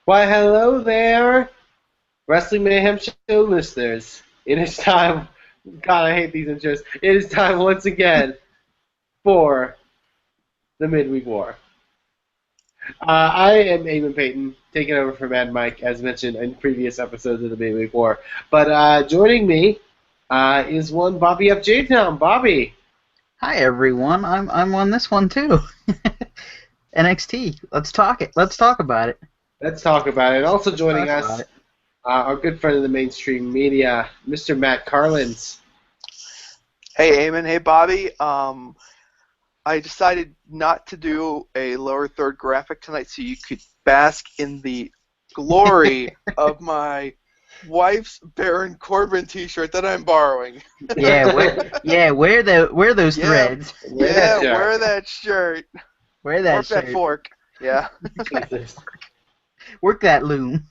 Why, hello there, Wrestling Mayhem Show listeners. It is time. God, I hate these intros. It is time once again for the Midweek War. I am Eamon Payton, taking over for Mad Mike, as mentioned in previous episodes of the Midweek War. But joining me is one Bobby F. J-Town. Bobby. Hi everyone, I'm on this one too. NXT. Let's talk it. Let's talk about it. Let's talk about it. Also joining us, our good friend of the mainstream media, Mr. Matt Carlins. Hey Eamon, hey Bobby. I decided not to do a lower third graphic tonight so you could bask in the glory of my wife's Baron Corbin t-shirt that I'm borrowing. Wear those threads. Wear that shirt. Wear that Work shirt. that fork. Yeah. Work that loom.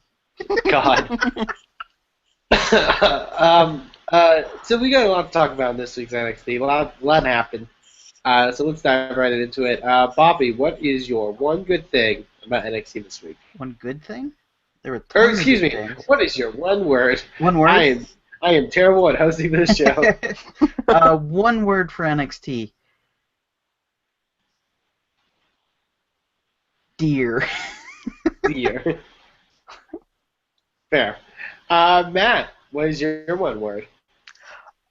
God. So we got a lot to talk about in this week's NXT. A lot happened. So let's dive right into it. Bobby, what is your one good thing about NXT this week? One good thing? There were Or tons excuse of me, good things. what is your one word? One word? I am terrible at hosting this show. One word for NXT. Deer. Dear. Fair. Matt, what is your one word?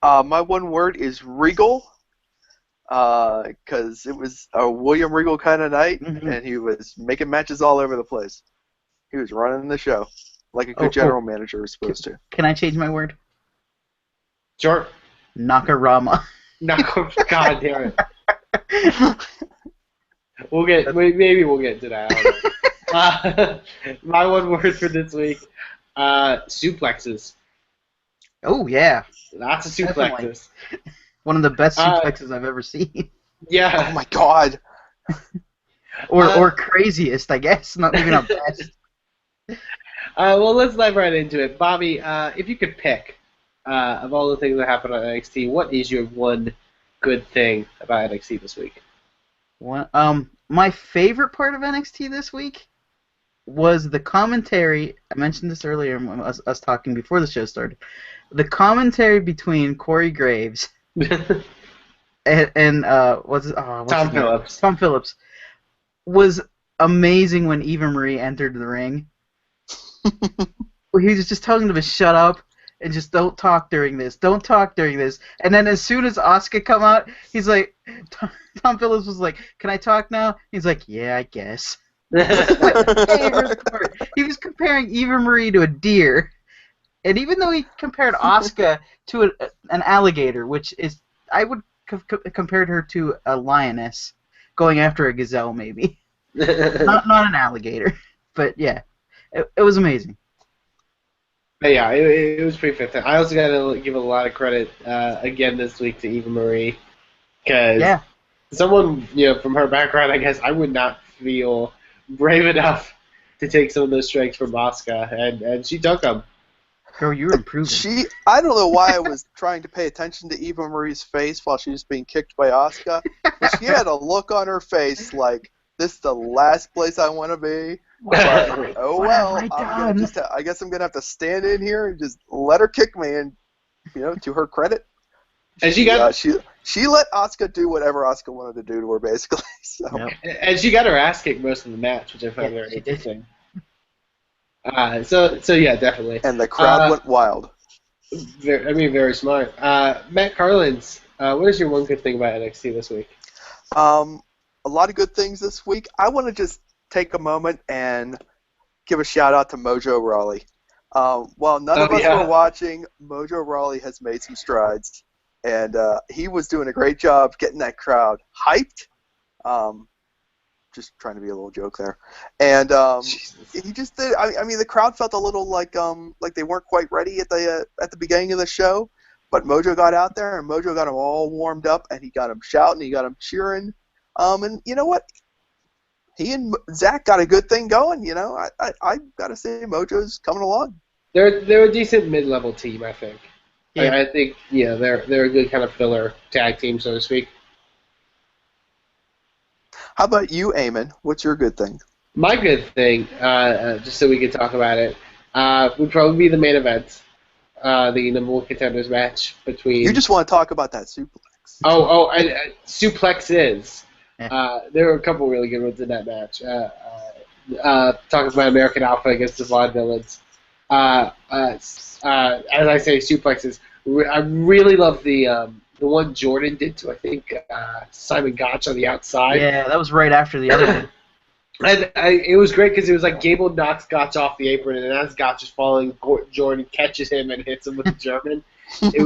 My one word is regal. Because it was a William Regal kind of night, and he was making matches all over the place. He was running the show like a good general manager is supposed to. Can I change my word? Sure. Nakarama. God damn it. Maybe we'll get to that. I don't know. My one word for this week, suplexes. Oh, yeah. Lots of suplexes. Definitely. One of the best suplexes I've ever seen. Yeah. Oh my God. or craziest, I guess. Maybe not best. Well, let's dive right into it. Bobby, if you could pick, of all the things that happened on NXT, what is your one good thing about NXT this week? My favorite part of NXT this week was the commentary. I mentioned this earlier when us talking before the show started. The commentary between Corey Graves and what's Tom Phillips. Tom Phillips was amazing when Eva Marie entered the ring. He was just telling them to shut up and just don't talk during this. Don't talk during this. And then as soon as Asuka come out, he's like, Tom Phillips was like, "Can I talk now?" He's like, "Yeah, I guess." He was comparing Eva Marie to a deer, and even though he compared Asuka to an alligator, which is I would compared her to a lioness going after a gazelle, maybe. not an alligator, but yeah, it was amazing. But yeah, it was pretty fantastic. I also got to give a lot of credit again this week to Eva Marie, because someone from her background, I guess I would not feel brave enough to take some of those strikes from Asuka, and she took them. Girl, you're improving. I don't know why I was trying to pay attention to Eva Marie's face while she was being kicked by Asuka. But she had a look on her face like, this is the last place I want to be. But, oh well, I guess I'm going to have to stand in here and just let her kick me. And, to her credit, and she let Asuka do whatever Asuka wanted to do to her, basically. So. Yep. And she got her ass kicked most of the match, which I found very interesting. So yeah, definitely. And the crowd went wild. Very smart. Matt Carlins, what is your one good thing about NXT this week? A lot of good things this week. I want to just take a moment and give a shout out to Mojo Rawley. While none of us were watching, Mojo Rawley has made some strides, and he was doing a great job getting that crowd hyped. Just trying to be a little joke there, and he just did. I mean, the crowd felt a little like they weren't quite ready at the beginning of the show, but Mojo got out there and Mojo got them all warmed up, and he got them shouting, he got them cheering, and you know what? He and Zach got a good thing going. I gotta say, Mojo's coming along. They're a decent mid-level team, I think. Yeah. I think they're a good kind of filler tag team, so to speak. How about you, Eamon? What's your good thing? My good thing, just so we can talk about it, would probably be the main event, the number one contenders match between. You just want to talk about that suplex. And suplexes. Yeah. There were a couple really good ones in that match. Talking about American Alpha against the Vaudevillains. As I say, suplexes. I really love the one Jordan did to, I think, Simon Gotch on the outside. Yeah, that was right after the other one. And it was great because it was like Gable knocks Gotch off the apron, and as Gotch is falling, Jordan catches him and hits him with the German. It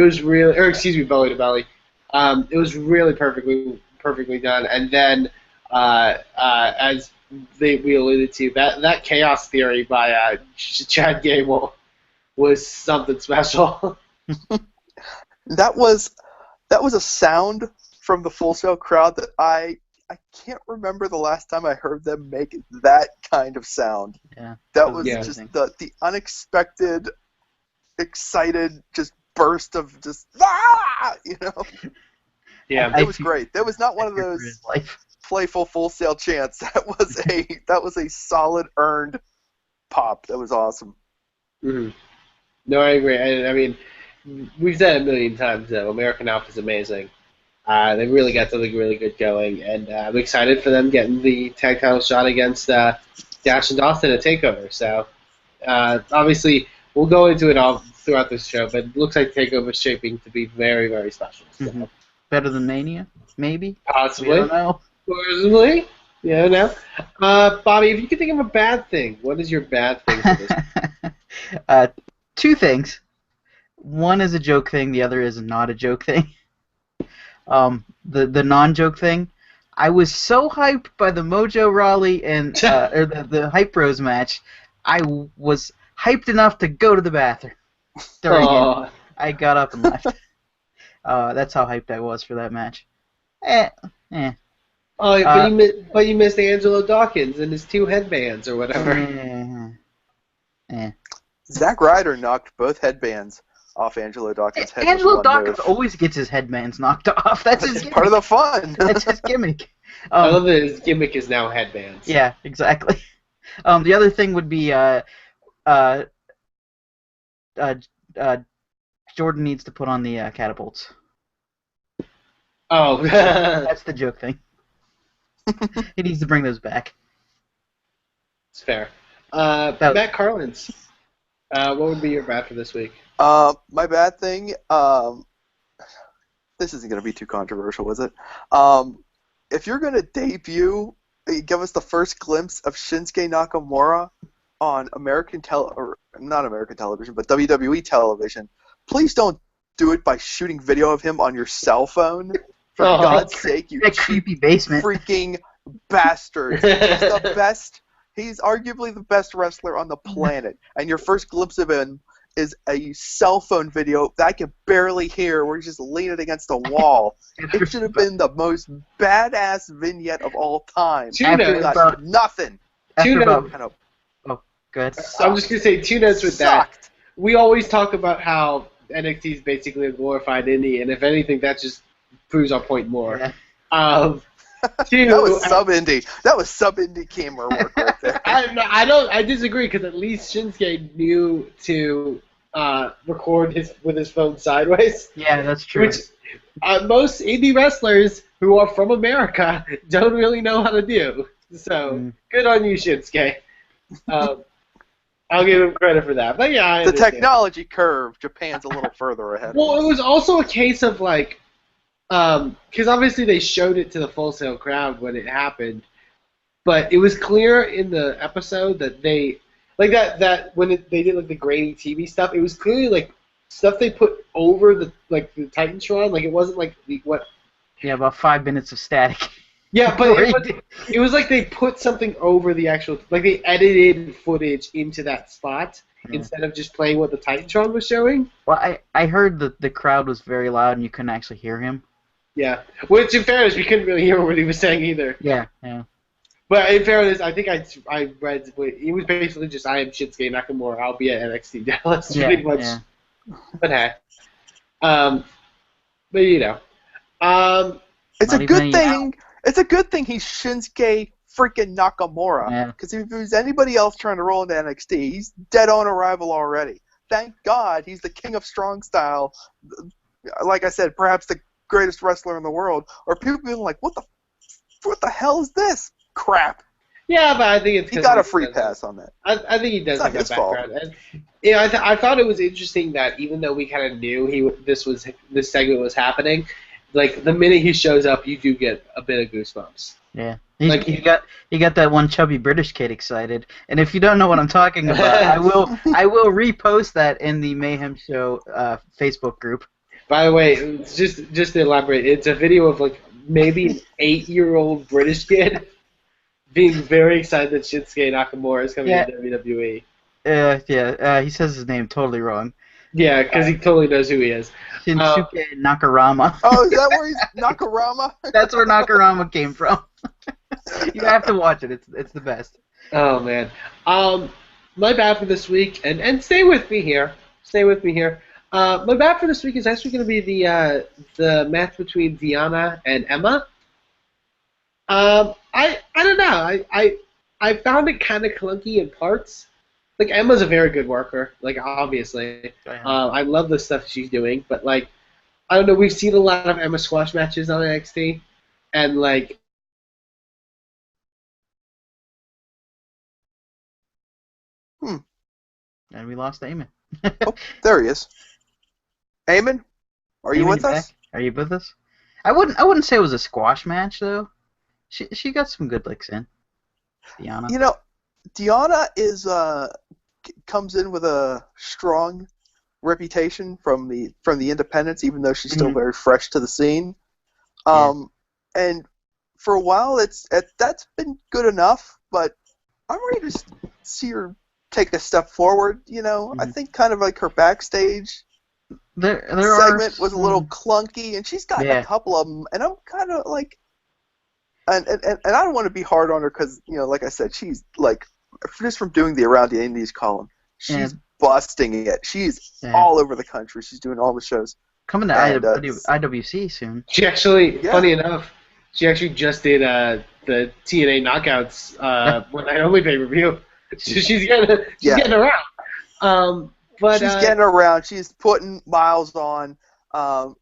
was really, or excuse me, belly to belly. It was really perfectly done. And then, as we alluded to, that chaos theory by Chad Gable was something special. That was a sound from the Full Sail crowd that I can't remember the last time I heard them make that kind of sound. Yeah. That was just the unexpected, excited, just burst of just you know. Yeah, it was great. That was not one of those playful Full Sail chants. That was a solid earned pop. That was awesome. Mm-hmm. No, I agree. I mean, we've said it a million times though. American Alpha is amazing. They really got something really good going, and I'm excited for them getting the tag title shot against Dash and Dawson at Takeover. So, obviously, we'll go into it all throughout this show, but it looks like Takeover is shaping to be very, very special. So. Mm-hmm. Better than Mania, maybe? Possibly. I don't know. Possibly. Yeah, no. Bobby, if you could think of a bad thing, what is your bad thing for this? Two things. One is a joke thing, the other is not a joke thing. The non-joke thing, I was so hyped by the Mojo Rawley and or the Hype Bros match, I was hyped enough to go to the bathroom during it. I got up and left. That's how hyped I was for that match. Oh, but you missed Angelo Dawkins and his two headbands or whatever. Zack Ryder knocked both headbands off Angelo Dawkins' head. Angelo Dawkins always gets his headbands knocked off. That's his gimmick. Part of the fun. That's his gimmick. I love that his gimmick is now headbands. Yeah, exactly. The other thing would be Jordan needs to put on the catapults. Oh. That's the joke thing. He needs to bring those back. It's fair. Matt Carlins, what would be your bad for this week? My bad thing, this isn't going to be too controversial, is it? If you're going to debut, give us the first glimpse of Shinsuke Nakamura on not American television, but WWE television, please don't do it by shooting video of him on your cell phone. For God's sake, you cheap creepy basement freaking bastard. He's the best. He's arguably the best wrestler on the planet, and your first glimpse of him is a cell phone video that I can barely hear where he's just leaning against a wall. It should have been the most badass vignette of all time. Nothing. Oh, good. I'm just going to say 2 notes with that. We always talk about how NXT is basically a glorified indie, and if anything, that just proves our point more. Yeah. That was sub-indie. That was sub-indie camera work right there. I disagree, because at least Shinsuke knew to record with his phone sideways. Yeah, that's true. Which most indie wrestlers who are from America don't really know how to do. So, good on you, Shinsuke. I'll give him credit for that. But yeah, the technology curve, Japan's a little further ahead. Well, it was also a case of like, because obviously they showed it to the Full Sail crowd when it happened, but it was clear in the episode that they like that when they did like the grainy TV stuff, it was clearly like stuff they put over the Titantron. Like it wasn't like about 5 minutes of static. Yeah, but it was like they put something over the actual, like they edited footage into that spot instead of just playing what the Titantron was showing. Well, I heard that the crowd was very loud and you couldn't actually hear him. Yeah, which in fairness, we couldn't really hear what he was saying either. Yeah. But in fairness, I think I read, it was basically just, I am Shinsuke Nakamura, I'll be at NXT Dallas, pretty much. Yeah. But hey. But you know. It's a good thing. It's a good thing he's Shinsuke freaking Nakamura. Because if it was anybody else trying to roll into NXT, he's dead on arrival already. Thank God he's the king of strong style. Like I said, perhaps the greatest wrestler in the world. Or people being like, what the hell is this crap? Yeah, but I think he got a free pass on that. I think he does have that background. And, I thought it was interesting that even though we kind of knew this segment was happening, like the minute he shows up, you do get a bit of goosebumps. Yeah, he got that one chubby British kid excited. And if you don't know what I'm talking about, I will repost that in the Mayhem Show Facebook group. By the way, just to elaborate, it's a video of like maybe an 8-year-old British kid being very excited that Shinsuke Nakamura is coming to WWE. He says his name totally wrong. Yeah, because he totally knows who he is. Shinsuke Nakarama. Oh, is that where he's Nakarama? That's where Nakarama came from. You have to watch it. It's the best. Oh man. My bad for this week, and stay with me here. My bad for this week is actually going to be the match between Diana and Emma. I don't know. I found it kind of clunky in parts. Like, Emma's a very good worker, like, obviously. I love the stuff she's doing, but, like, I don't know, we've seen a lot of Emma squash matches on NXT, and, like... And we lost Eamon. Oh, there he is. Eamon, are you with us? Are you with us? I wouldn't say it was a squash match, though. She got some good licks in. Diana. You know, Diana comes in with a strong reputation from the independents, even though she's still very fresh to the scene. And for a while, that's been good enough. But I'm ready to see her take a step forward. You know, I think kind of like her backstage segment was a little clunky, and she's got a couple of them, and I'm kind of like. And I don't want to be hard on her because, you know, like I said, she's like, just from doing the Around the Indies column, she's busting it. She's all over the country. She's doing all the shows. Coming to IWC soon. She actually, funny enough, she actually just did the TNA Knockouts One Night Only pay-per-view. So she's getting around. But she's getting around. She's putting miles on. And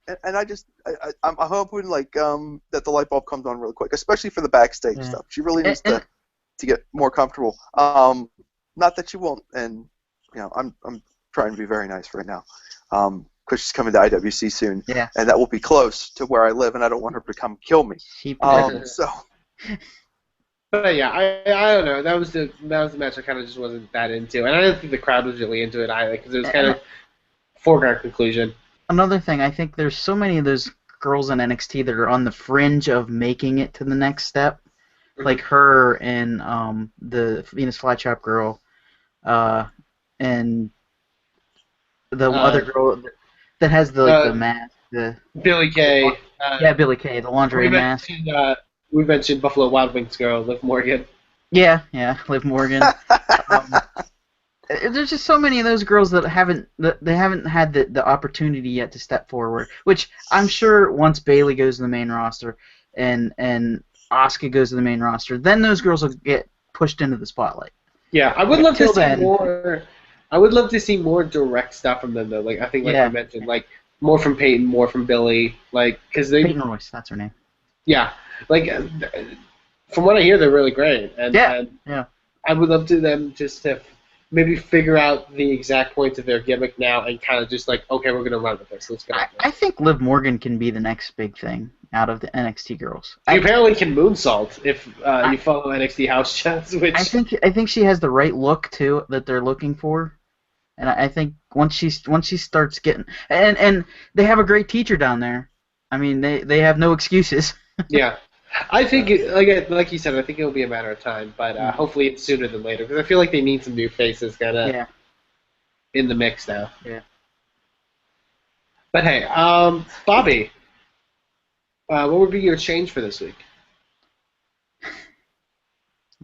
I'm hoping like that the light bulb comes on really quick, especially for the backstage stuff. She really needs to get more comfortable. Not that she won't, and you know I'm trying to be very nice right now, because she's coming to IWC soon, and that will be close to where I live, and I don't want her to come kill me. So. But yeah, I don't know. That was the match I kind of just wasn't that into, and I didn't think the crowd was really into it either, because it was kind of foregone conclusion. Another thing, I think there's so many of those girls in NXT that are on the fringe of making it to the next step, like her and the Venus Flytrap girl, and the other girl that has the mask, Billie Kay. Billie Kay, the lingerie mask. We mentioned Buffalo Wild Wings girl, Liv Morgan. Yeah, Liv Morgan. There's just so many of those girls that haven't had the opportunity yet to step forward. Which I'm sure once Bayley goes to the main roster and Asuka goes to the main roster, then those girls will get pushed into the spotlight. Yeah, I would love to see more. I would love to see more direct stuff from them though. Like I think, like you mentioned, like more from Peyton, more from Billy, like because they Peyton Royce, that's her name. Yeah, like from what I hear, they're really great, and I would love to them just to maybe figure out the exact points of their gimmick now and kind of just like, okay, we're going to run with this. Let's go. I think Liv Morgan can be the next big thing out of the NXT girls. She apparently can moonsault if you follow NXT house shows. Which I think she has the right look too that they're looking for, and I think once she starts getting and they have a great teacher down there. I mean, they have no excuses. Yeah. I think, like you said, I think it'll be a matter of time, but hopefully it's sooner than later, because I feel like they need some new faces kind of in the mix now. Yeah. But hey, Bobby, what would be your change for this week?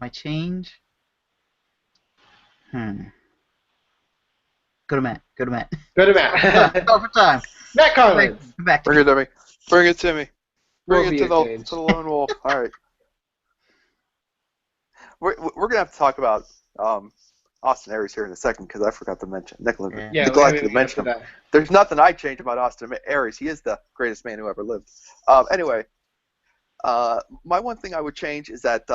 My change? Go to Matt. Go to Matt. Go for time. Matt Carlins. Bring it to me. Bring it to me. Bring it to the lone wolf. All right. we're gonna have to talk about Austin Aries here in a second because I forgot to mention neglected to mention him. There's nothing I'd change about Austin Aries. He is the greatest man who ever lived. Anyway, my one thing I would change is that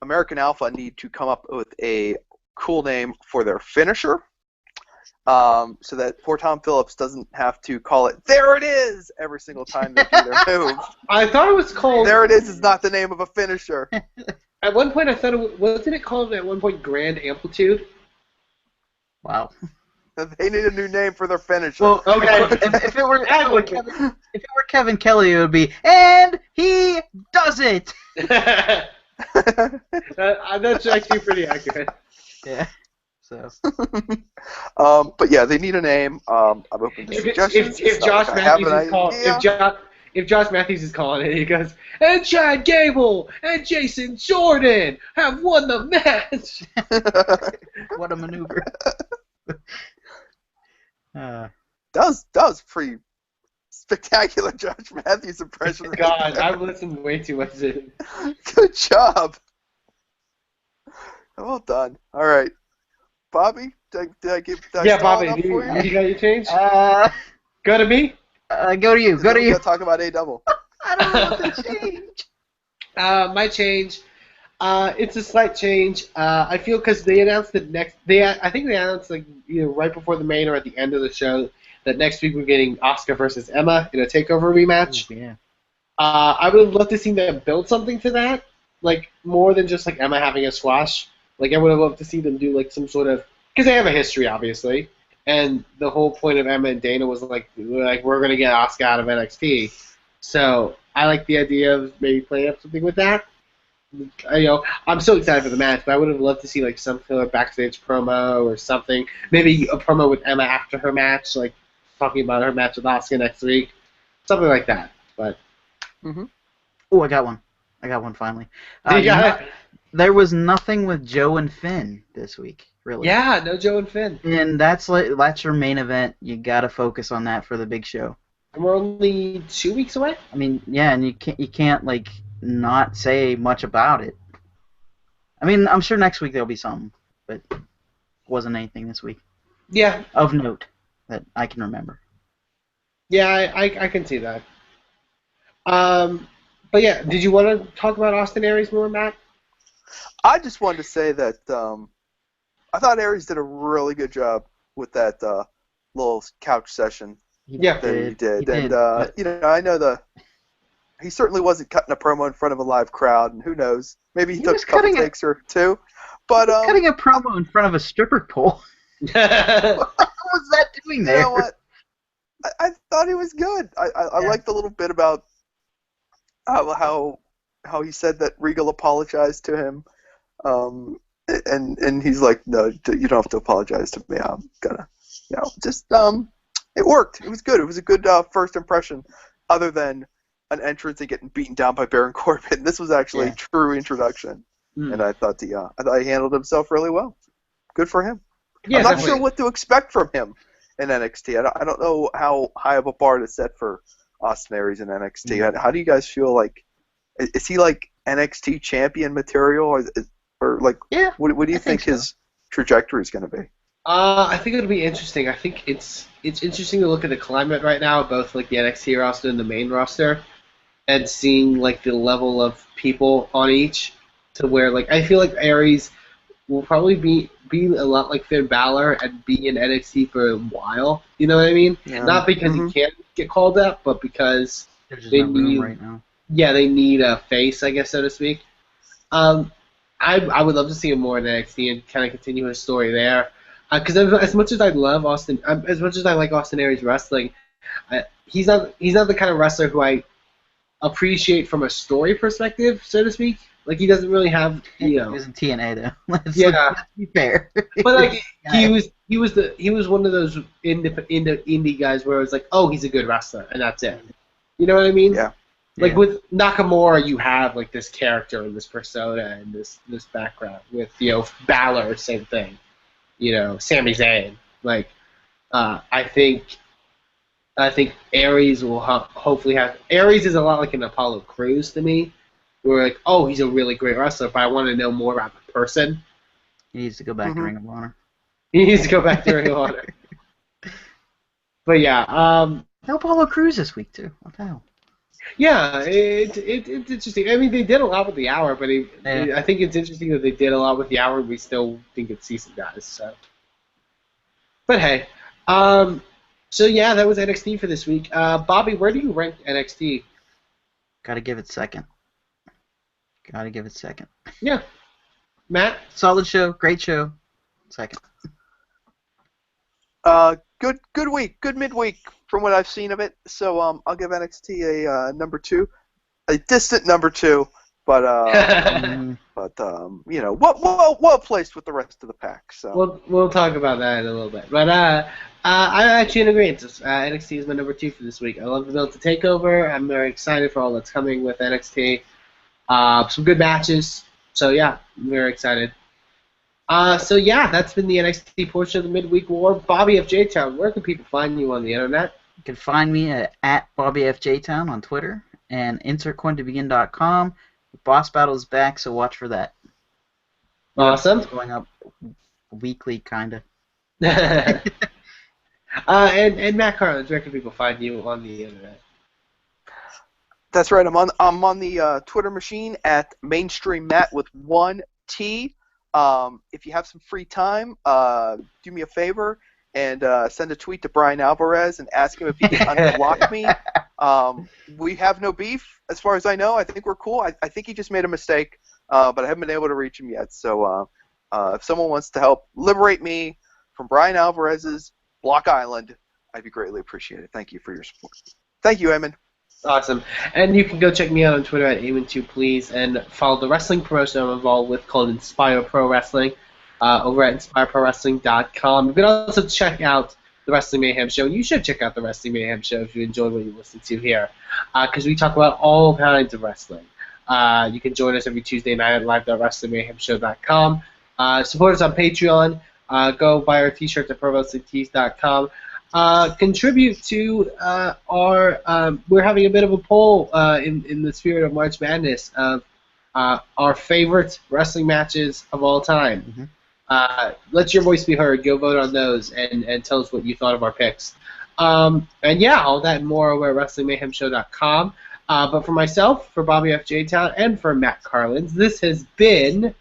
American Alpha need to come up with a cool name for their finisher. So that poor Tom Phillips doesn't have to call it "There it is" every single time they do their move. I thought it was called. "There it is" not the name of a finisher. At one point, I thought wasn't it called at one point Grand Amplitude? Wow. They need a new name for their finisher. Well, okay. if it were Kevin Kelly, it would be "And he does it." That's actually pretty accurate. Yeah. So. But yeah, they need a name. I'm open to suggestions. If Josh Matthews is calling it, he goes, "And Chad Gable and Jason Jordan have won the match." What a maneuver. That was pretty spectacular, Josh Matthews impression. God, I've listened way too much to it. Good job. Well done. All right. Bobby, did I Bobby, up for you? You got your change? Go to me? Go to you. Go to you. We'll talk about A-double. I don't know what to change. My change, it's a slight change. I feel because they announced that I think they announced like either right before the main or at the end of the show that next week we're getting Asuka versus Emma in a Takeover rematch. Oh, yeah. I would love to see them build something to that, like more than just like Emma having a squash. Like I would have loved to see them do like some sort of, because they have a history obviously, and the whole point of Emma and Dana was like we're gonna get Asuka out of NXT. So I like the idea of maybe playing up something with that. I'm so excited for the match, but I would have loved to see like some kind of backstage promo or something. Maybe a promo with Emma after her match, like talking about her match with Asuka next week, something like that. But Oh, I got one. I got one finally. You got it? There was nothing with Joe and Finn this week, really. Yeah, no Joe and Finn. And that's your main event. You got to focus on that for the big show. And we're only 2 weeks away. I mean, yeah, and you can't like not say much about it. I mean, I'm sure next week there'll be something, but wasn't anything this week. Yeah. Of note that I can remember. Yeah, I can see that. But yeah, did you want to talk about Austin Aries more, Matt? I just wanted to say that I thought Aries did a really good job with that little couch session He that he did. And I know he certainly wasn't cutting a promo in front of a live crowd, and who knows, maybe he took a couple takes or two. But cutting a promo in front of a stripper pole. What was that doing there? You know what? I thought he was good. I liked a little bit about how he said that Regal apologized to him, and he's like, no, you don't have to apologize to me. I'm gonna, just it worked. It was good. It was a good first impression, other than an entrance and getting beaten down by Baron Corbin. This was actually a true introduction, and I thought he handled himself really well. Good for him. Yeah, I'm not sure what to expect from him in NXT. I don't know how high of a bar to set for Austin Aries in NXT. How do you guys feel like? Is he like NXT champion material, or like? Yeah. What do you think his trajectory is going to be? I think it'll be interesting. I think it's interesting to look at the climate right now, both like the NXT roster and the main roster, and seeing like the level of people on each, to where like I feel like Aries will probably be a lot like Finn Balor and be in NXT for a while. You know what I mean? Yeah. Not because he can't get called up, but because they need right now. Yeah, they need a face, I guess, so to speak. I would love to see him more in NXT and kind of continue his story there. Because as much as I love Austin, as much as I like Austin Aries wrestling, he's not the kind of wrestler who I appreciate from a story perspective, so to speak. Like he doesn't really have, He was in TNA though. Let's be fair. But like he was one of those indie guys where it was like, oh, he's a good wrestler, and that's it. You know what I mean? Yeah. Like with Nakamura, you have like this character and this persona and this background. With Balor, same thing. Sami Zayn. Like I think Aries will hopefully have. Aries is a lot like an Apollo Crews to me, we're like, oh, he's a really great wrestler, but I want to know more about the person. He needs to go back to Ring of Honor. He needs to go back to Ring of Honor. But yeah, no Apollo Crews this week too. What the hell? Yeah, it's interesting. I mean, they did a lot with the hour, but I think it's interesting that they did a lot with the hour, and we still think it's decent guys. So, but hey, so yeah, that was NXT for this week. Bobby, where do you rank NXT? Gotta give it second. Yeah, Matt. Solid show, great show. Second. Good week, good midweek from what I've seen of it. So I'll give NXT a number 2, a distant number 2, but well placed with the rest of the pack. So we'll talk about that in a little bit. But I'm actually in agreement. NXT is my number 2 for this week. I love the build to Takeover. I'm very excited for all that's coming with NXT. Some good matches. So yeah, I'm very excited. So yeah, that's been the NXT portion of the Midweek War. Bobby F. J-Town, where can people find you on the internet? You can find me at BobbyFJTown on Twitter and InsertCoinToBegin.com. Boss Battle is back, so watch for that. Awesome. It's going up weekly, kind of. And Matt Carlins, where can people find you on the internet? That's right. I'm on the Twitter machine at Mainstream Matt with 1 T. If you have some free time, do me a favor and send a tweet to Brian Alvarez and ask him if he can unblock me. We have no beef, as far as I know. I think we're cool. I think he just made a mistake, but I haven't been able to reach him yet. So if someone wants to help liberate me from Brian Alvarez's Block Island, I'd be greatly appreciated. Thank you for your support. Thank you, Eamon. Awesome. And you can go check me out on Twitter at Eamon2Please and follow the wrestling promotion I'm involved with called Inspire Pro Wrestling over at InspireProWrestling.com. You can also check out the Wrestling Mayhem Show. You should check out the Wrestling Mayhem Show if you enjoyed what you listened to here because we talk about all kinds of wrestling. You can join us every Tuesday night at live.wrestlingmayhemshow.com. Support us on Patreon. Go buy our t-shirts at ProWrestlingTees.com. Contribute to we're having a bit of a poll in the spirit of March Madness of our favorite wrestling matches of all time. Mm-hmm. Let your voice be heard. Go vote on those and tell us what you thought of our picks. And yeah, all that and more over at WrestlingMayhemShow.com. But for myself, for Bobby F. J. Town, and for Matt Carlins, this has been